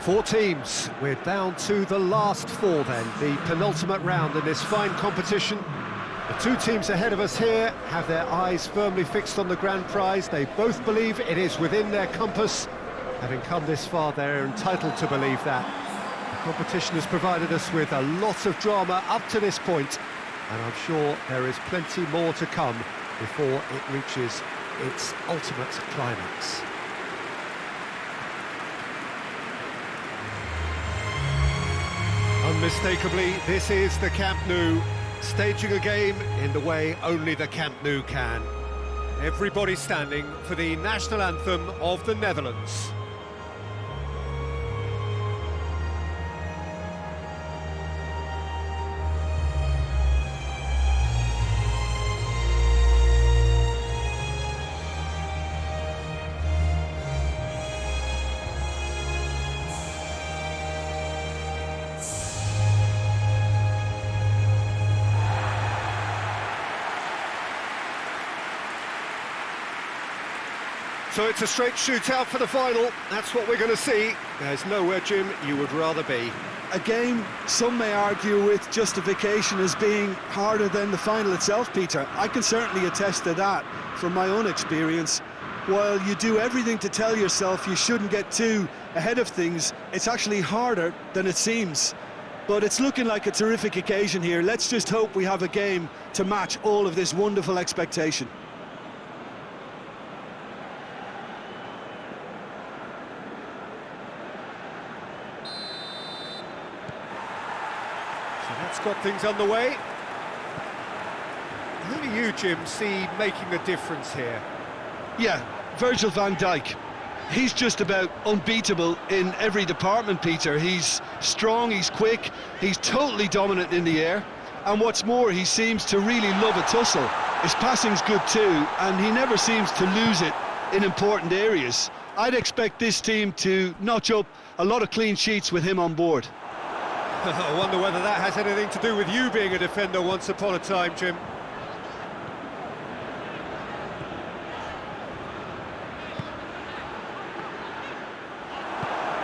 Four teams. We're down to the last four then, the penultimate round in this fine competition. The two teams ahead of us here have their eyes firmly fixed on the grand prize. They both believe it is within their compass. Having come this far, they're entitled to believe that. The competition has provided us with a lot of drama up to this point, and I'm sure there is plenty more to come before it reaches its ultimate climax. Unmistakably, this is the Camp Nou, staging a game in the way only the Camp Nou can. Everybody standing for the national anthem of the Netherlands. So it's a straight shootout for the final. That's what we're going to see. There's nowhere, Jim, you would rather be. A game some may argue with justification as being harder than the final itself, Peter. I can certainly attest to that from my own experience. While you do everything to tell yourself you shouldn't get too ahead of things, it's actually harder than it seems. But it's looking like a terrific occasion here. Let's just hope we have a game to match all of this wonderful expectation. That's got things underway. Who do you, Jim, see making the difference here? Yeah, Virgil van Dijk. He's just about unbeatable in every department, Peter. He's strong, he's quick, he's totally dominant in the air. And what's more, he seems to really love a tussle. His passing's good too, and he never seems to lose it in important areas. I'd expect this team to notch up a lot of clean sheets with him on board. I wonder whether that has anything to do with you being a defender once upon a time, Jim.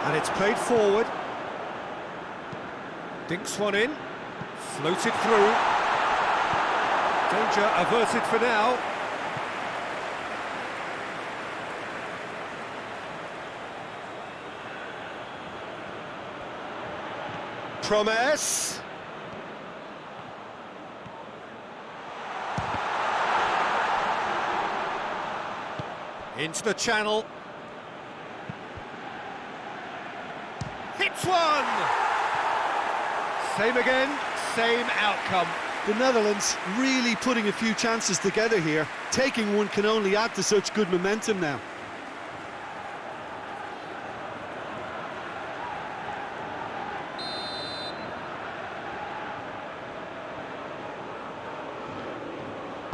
And it's played forward. Dinks one in. Floated through. Danger averted for now. Promise. Into the channel. Hits one! Same again, same outcome. The Netherlands really putting a few chances together here. Taking one can only add to such good momentum now.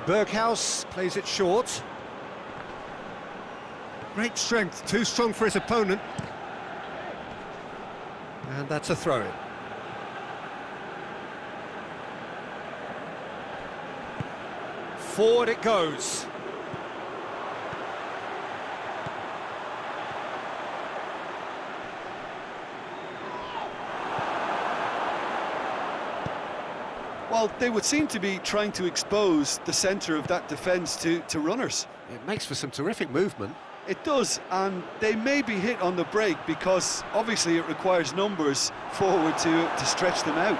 Berghuis plays it short. Great strength, too strong for his opponent. And that's a throw-in. Forward it goes. Well, they would seem to be trying to expose the centre of that defence to runners. It makes for some terrific movement. It does, and they may be hit on the break because obviously it requires numbers forward to stretch them out.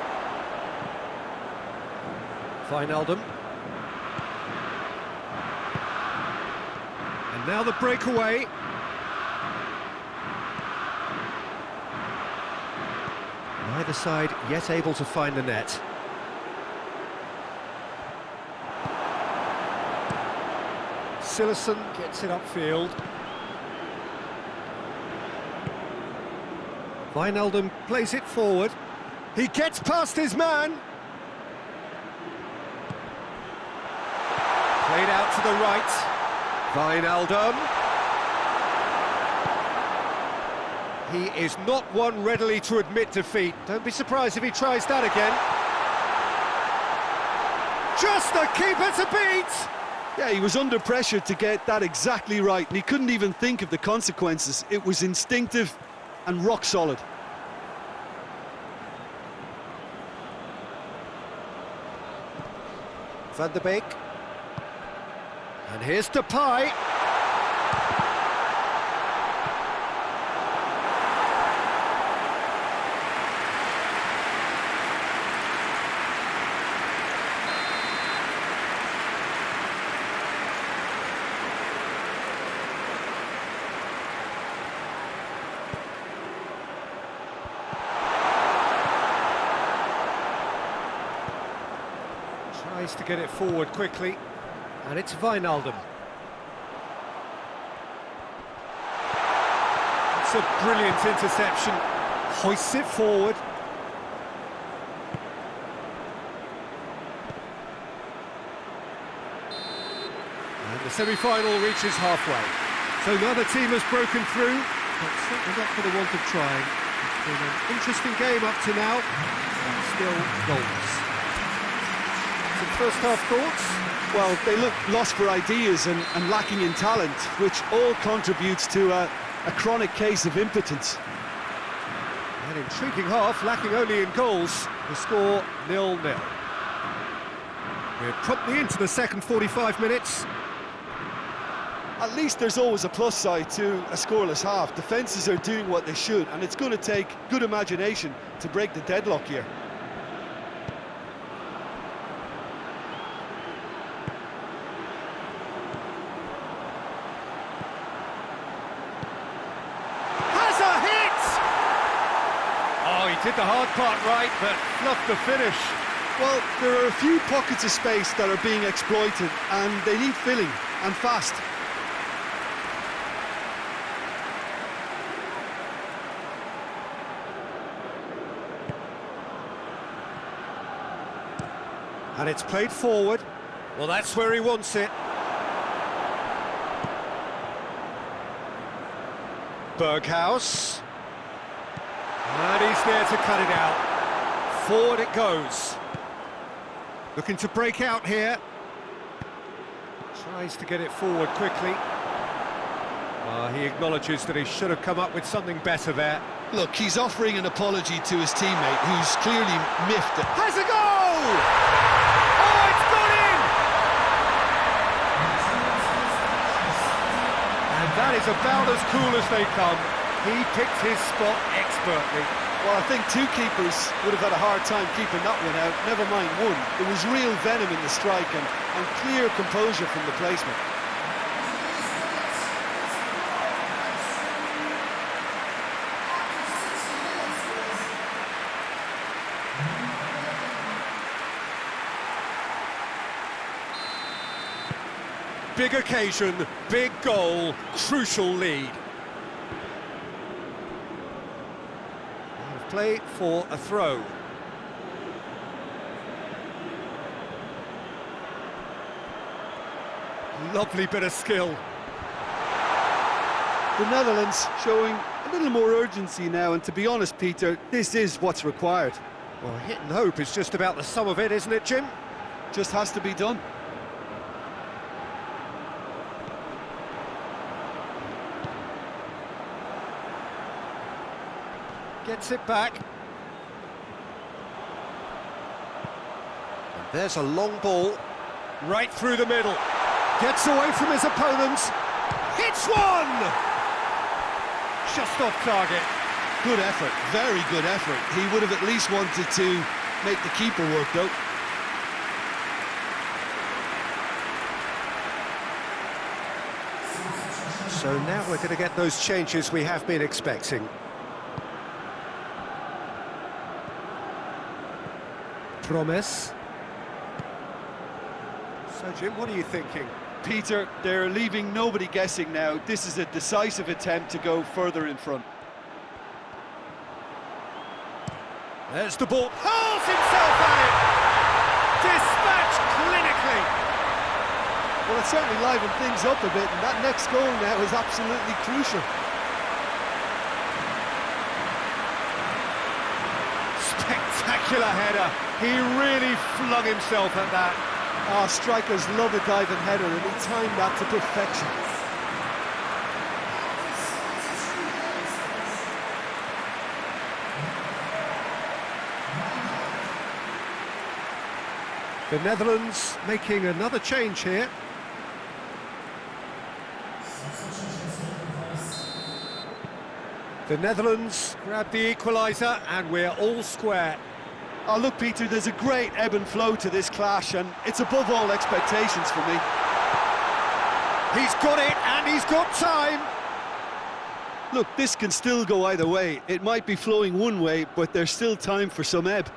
Wijnaldum. And now the breakaway. Neither side yet able to find the net. Silerson gets it upfield. Wijnaldum plays it forward. He gets past his man. Played out to the right. Wijnaldum. He is not one readily to admit defeat. Don't be surprised if he tries that again. Just the keeper to beat! Yeah, he was under pressure to get that exactly right, and he couldn't even think of the consequences. It was instinctive and rock solid. Van der Beek. And here's Depay. Tries to get it forward quickly, and it's Wijnaldum. It's a brilliant interception, hoists it forward. And the semi-final reaches halfway. So neither team has broken through, but certainly not for the want of trying. It's been an interesting game up to now, and still goals. First half thoughts? Well, they look lost for ideas and lacking in talent, which all contributes to a chronic case of impotence. An intriguing half, lacking only in goals. The score 0-0. We're promptly into the second 45 minutes. At least there's always a plus side to a scoreless half. Defences are doing what they should, and it's going to take good imagination to break the deadlock here. Did the hard part right, but fluffed the finish. Well, there are a few pockets of space that are being exploited, and they need filling, and fast. And it's played forward. Well, that's where he wants it. Berghaus. And he's there to cut it out. Forward it goes. Looking to break out here. Tries to get it forward quickly. He acknowledges that he should have come up with something better there. Look, he's offering an apology to his teammate, who's clearly miffed. Has a goal! Oh, it's gone in! And that is about as cool as they come. He picked his spot expertly. Well, I think two keepers would have had a hard time keeping that one out, never mind one. There was real venom in the strike and clear composure from the placement. Big occasion, big goal, crucial lead. Play for a throw. Lovely bit of skill. The Netherlands showing a little more urgency now, and to be honest, Peter, this is what's required. Well, hit and hope is just about the sum of it, isn't it, Jim? Just has to be done. Gets it back. And there's a long ball. Right through the middle. Gets away from his opponents. Hits one! Just off target. Good effort, very good effort. He would have at least wanted to make the keeper work, though. So now we're going to get those changes we have been expecting. Promise. So, Jim, what are you thinking? Peter, they're leaving nobody guessing now. This is a decisive attempt to go further in front. There's the ball. Hurls himself at it! Dispatched clinically! Well, it certainly livened things up a bit, and that next goal now is absolutely crucial. Spectacular header. He really flung himself at that. Oh, strikers love a diving header, and he timed that to perfection. The Netherlands making another change here. The Netherlands grab the equaliser and we're all square. Oh, look, Peter, there's a great ebb and flow to this clash, and it's above all expectations for me. He's got it, and he's got time! Look, this can still go either way. It might be flowing one way, but there's still time for some ebb.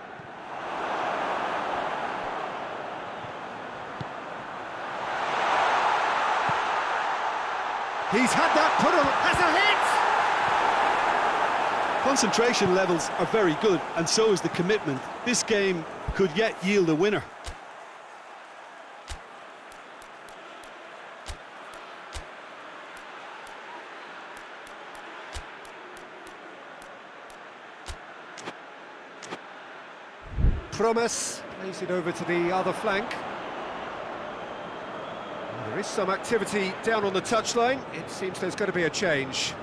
He's had that put on, has a hit! Concentration levels are very good, and so is the commitment. This game could yet yield a winner. Promise plays it over to the other flank. Well, there is some activity down on the touchline. It seems there's going to be a change.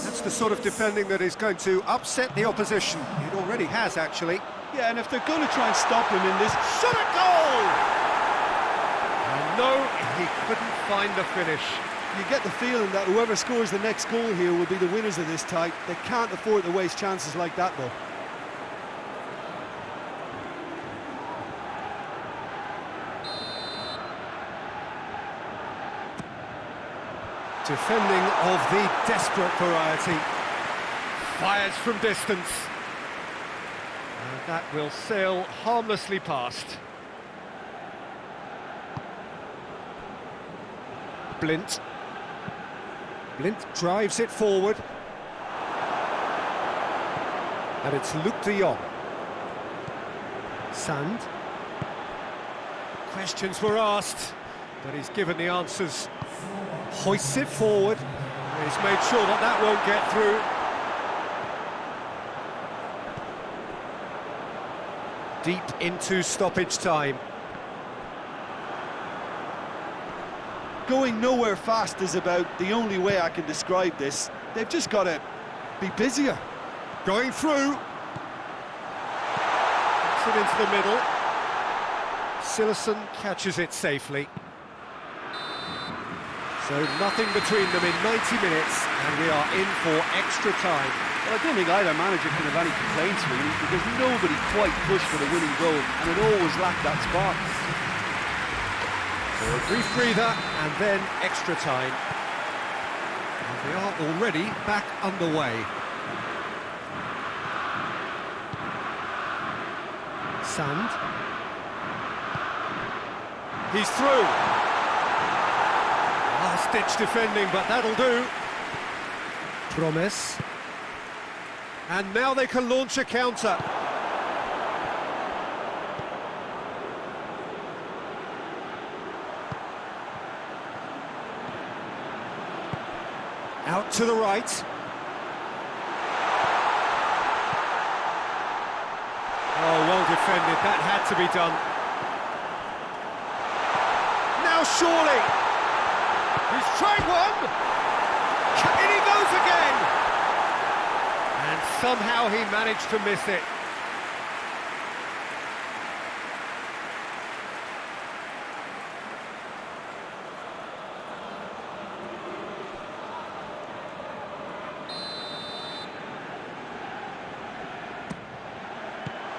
That's the sort of defending that is going to upset the opposition. It already has, actually. Yeah, and if they're going to try and stop him in this... Shot at goal! And no, he couldn't find the finish. You get the feeling that whoever scores the next goal here will be the winners of this tie. They can't afford to waste chances like that, though. Defending of the desperate variety. Fires from distance. And that will sail harmlessly past. Blint. Blint drives it forward. And it's Luc de Jong. Sand. Questions were asked, but he's given the answers. Hoists it forward. He's made sure that that won't get through. Deep into stoppage time. Going nowhere fast is about the only way I can describe this. They've just got to be busier. Going through. Puts it into the middle. Sillessen catches it safely. So nothing between them in 90 minutes, and we are in for extra time. Well, I don't think either manager can have any complaints, really, because nobody quite pushed for the winning goal, and it always lacked that spark. So a brief breather, and then extra time. And we are already back underway. Sand. He's through. Last-ditch defending, but that'll do. Promise. And now they can launch a counter. Out to the right. Oh, well defended. That had to be done. Now surely. He's tried one. In he goes again. And somehow he managed to miss it.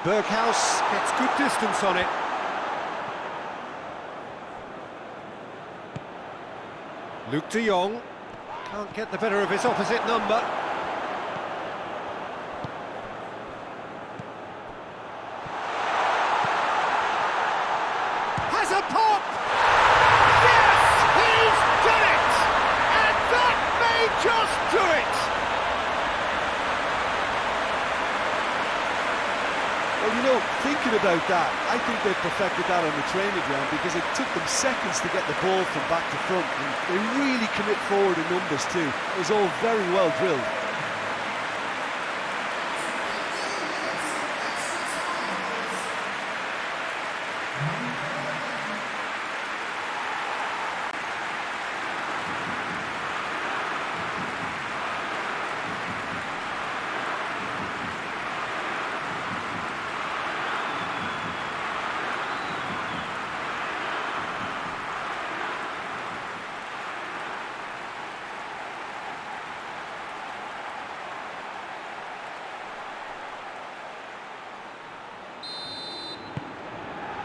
Berghaus gets good distance on it. Luc de Jong can't get the better of his opposite number. Has a pop! Yes! He's done it! And that may just do it! Well, you know, thinking about that, I think they perfected that on the training ground because it took them seconds to get the ball from back to front, and they really commit forward in numbers too. It was all very well drilled.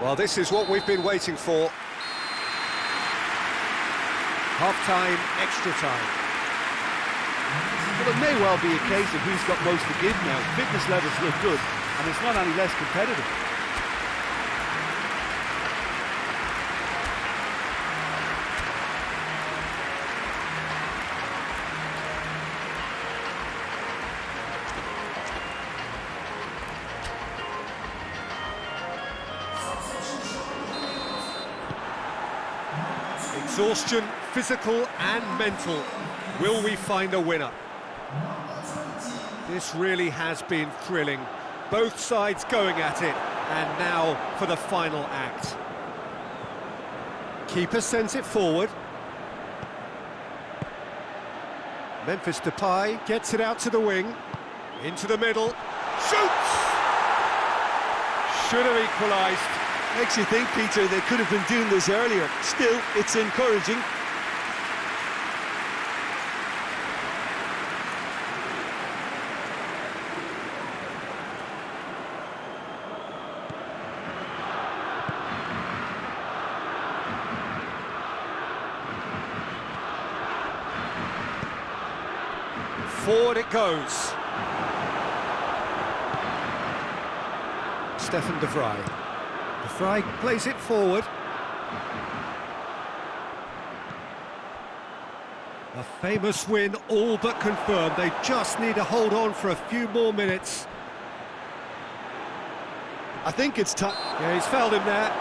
Well, this is what we've been waiting for. Half-time, extra time. Well, it may well be a case of who's got most to give now. Fitness levels look good, and it's not any less competitive. Exhaustion, physical and mental. Will we find a winner? This really has been thrilling. Both sides going at it, and now for the final act. Keeper sends it forward. Memphis Depay gets it out to the wing. Into the middle. Shoots! Should have equalised. Makes you think, Peter, they could have been doing this earlier. Still, it's encouraging. Forward it goes. Stefan de Vrij. De Vrij plays it forward. A famous win, all but confirmed. They just need to hold on for a few more minutes. I think it's time. Yeah, he's fouled him there.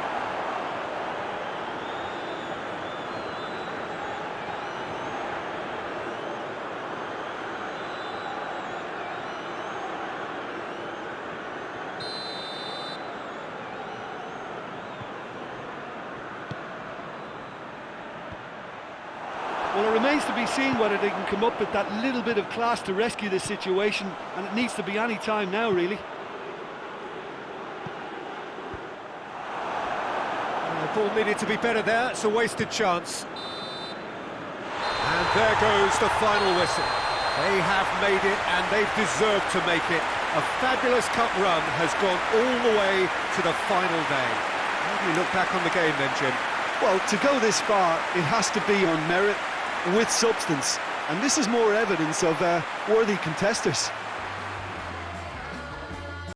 Well, it remains to be seen whether they can come up with that little bit of class to rescue this situation, and it needs to be any time now, really. The ball needed to be better there. It's a wasted chance. And there goes the final whistle. They have made it, and they've deserved to make it. A fabulous cup run has gone all the way to the final day. How do you look back on the game then, Jim? Well, to go this far, it has to be on merit, with substance, and this is more evidence of worthy contesters.